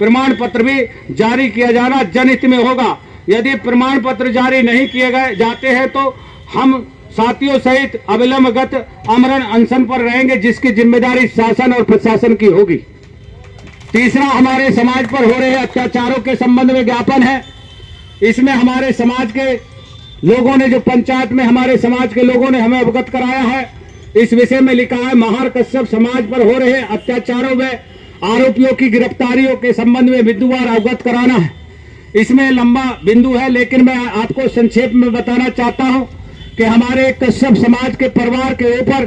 प्रमाण पत्र भी जारी किया जाना जनहित में होगा। यदि प्रमाण पत्र जारी नहीं किए गए जाते हैं तो हम साथियों सहित अविलंबगत आमरण अनशन पर रहेंगे, जिसकी जिम्मेदारी शासन और प्रशासन की होगी। तीसरा, हमारे समाज पर हो रहे अत्याचारों के संबंध में ज्ञापन है। इसमें हमारे समाज के लोगों ने, जो पंचायत में हमारे समाज के लोगों ने हमें अवगत कराया है, इस विषय में लिखा है महार कश्यप समाज पर हो रहे अत्याचारों में आरोपियों की गिरफ्तारियों के संबंध में बिंदुवार अवगत कराना है। इसमें लंबा बिंदु है, लेकिन मैं आपको संक्षेप में बताना चाहता हूं कि हमारे कश्यप समाज के परिवार के ऊपर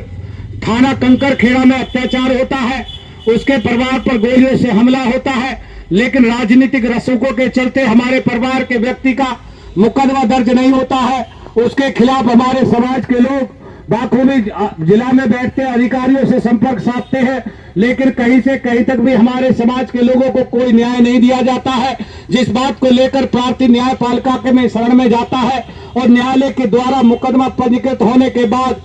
थाना कंकरखेड़ा में अत्याचार होता है, उसके परिवार पर गोलियों से हमला होता है, लेकिन राजनीतिक रसूखों के चलते हमारे परिवार के व्यक्ति का मुकदमा दर्ज नहीं होता है। उसके खिलाफ हमारे समाज के लोग बाखूबी जिला में बैठते अधिकारियों से संपर्क साधते हैं, लेकिन कहीं से कहीं तक भी हमारे समाज के लोगों को कोई न्याय नहीं दिया जाता है। जिस बात को लेकर प्रार्थी न्यायपालिका के में शरण में जाता है और न्यायालय के द्वारा मुकदमा पंजीकृत होने के बाद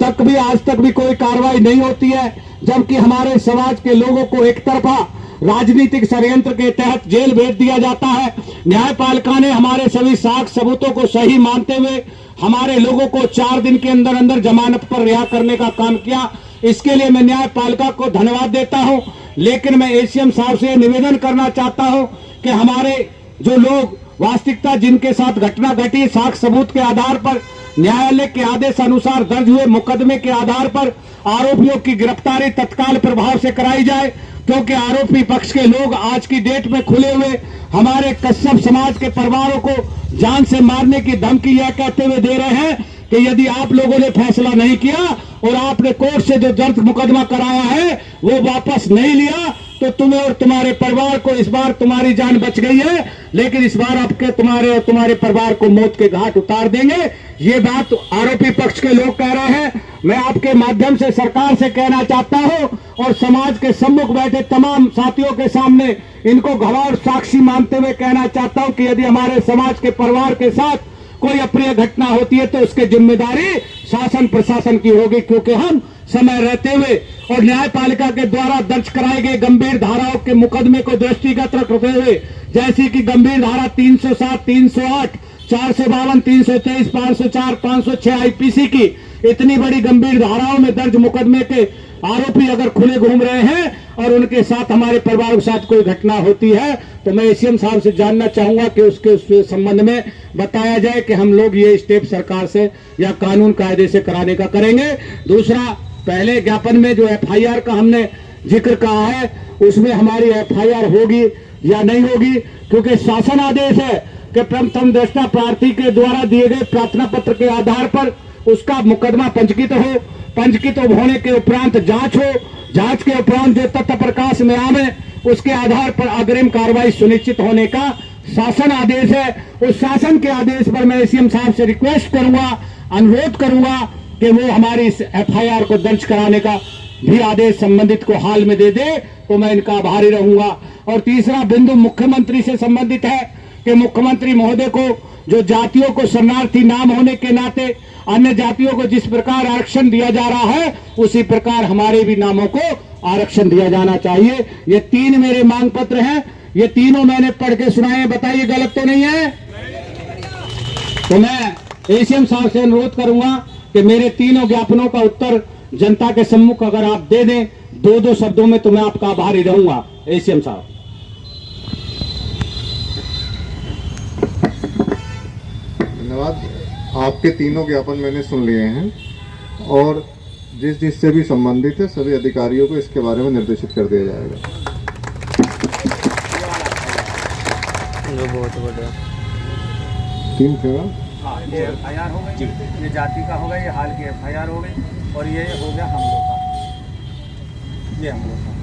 तक भी आज तक भी कोई कार्रवाई नहीं होती है, जबकि हमारे समाज के लोगों को एक तरफा राजनीतिक षड्यंत्र के तहत जेल भेज दिया जाता है। न्यायपालिका ने हमारे सभी साक्ष्य सबूतों को सही मानते हुए हमारे लोगों को 4 दिन के अंदर अंदर जमानत पर रिहा करने का काम किया। इसके लिए मैं न्यायपालिका को धन्यवाद देता हूं, लेकिन मैं एसीएम साहब से निवेदन करना चाहता हूं कि हमारे जो लोग वास्तविकता जिनके साथ घटना घटी, साक्ष्य सबूत के आधार पर न्यायालय के आदेश अनुसार दर्ज हुए मुकदमे के आधार पर आरोपियों की गिरफ्तारी तत्काल प्रभाव से कराई जाए, क्योंकि आरोपी पक्ष के लोग आज की डेट में खुले हुए हमारे कश्यप समाज के परिवारों को जान से मारने की धमकी यह कहते हुए दे रहे हैं कि यदि आप लोगों ने फैसला नहीं किया और आपने कोर्ट से जो दर्ज मुकदमा कराया है वो वापस नहीं लिया तो तुम्हें और तुम्हारे परिवार को, इस बार तुम्हारी जान बच गई है, लेकिन इस बार आपके तुम्हारे और तुम्हारे परिवार को मौत के घाट उतार देंगे। ये बात आरोपी पक्ष के लोग कह रहे हैं। मैं आपके माध्यम से सरकार से कहना चाहता हूं और समाज के सम्मुख बैठे तमाम साथियों के सामने इनको गवाह और साक्षी मानते हुए कहना चाहता हूं कि यदि हमारे समाज के परिवार के साथ कोई अप्रिय घटना होती है तो उसकी जिम्मेदारी शासन प्रशासन की होगी, क्योंकि हम समय रहते हुए और न्यायपालिका के द्वारा दर्ज कराए गए गंभीर धाराओं के मुकदमे को दृष्टिगत रखते हुए, जैसे कि गंभीर धारा 307, 308, 452, 323, 504, 506 आईपीसी की इतनी बड़ी गंभीर धाराओं में दर्ज मुकदमे के आरोपी अगर खुले घूम रहे हैं और उनके साथ हमारे परिवार के साथ कोई घटना होती है तो मैं एसीएम साहब से जानना चाहूंगा कि उसके संबंध में बताया जाए कि हम लोग ये स्टेप सरकार से या कानून कायदे से कराने का करेंगे। दूसरा, पहले ज्ञापन में जो एफआईआर का हमने जिक्र कहा है उसमें हमारी एफआईआर होगी या नहीं होगी, क्योंकि शासन आदेश है कि प्रथम दृष्टया प्रार्थी के द्वारा दिए गए प्रार्थना पत्र के आधार पर उसका मुकदमा पंजीकृत हो, पंजीकृत होने के उपरांत जांच हो, जांच के उपरांत जो तथ्य प्रकाश में आवे उसके आधार पर अग्रिम कार्रवाई सुनिश्चित होने का शासन आदेश है। उस शासन के आदेश पर मैं एसीएम साहब से रिक्वेस्ट करूंगा, अनुरोध करूंगा कि वो हमारी इस एफआईआर को दर्ज कराने का भी आदेश संबंधित को हाल में दे दे तो मैं इनका आभारी रहूंगा। और तीसरा बिंदु मुख्यमंत्री से संबंधित है कि मुख्यमंत्री महोदय को जो जातियों को शरणार्थी नाम होने के नाते अन्य जातियों को जिस प्रकार आरक्षण दिया जा रहा है उसी प्रकार हमारे भी नामों को आरक्षण दिया जाना चाहिए। ये 3 मेरे मांग पत्र हैं, ये तीनों मैंने पढ़ के सुनाए, बताइए गलत तो नहीं है? तो मैं एसीएम साहब से अनुरोध करूंगा कि मेरे तीनों ज्ञापनों का उत्तर जनता के सम्मुख अगर आप दे दें 2-2 शब्दों में तो मैं आपका आभारी रहूंगा। एसीएम साहब। धन्यवाद। आपके तीनों ज्ञापन मैंने सुन लिए हैं और जिससे भी संबंधित है सभी अधिकारियों को इसके बारे में निर्देशित कर दिया जाएगा। बहुत बढ़िया। 3 थे ना? हाँ, ये एफआईआर हो गई, ये जाति का हो गया, ये हाल की एफआईआर हो गई और ये हो गया हम लोग का, ये हम लोग का।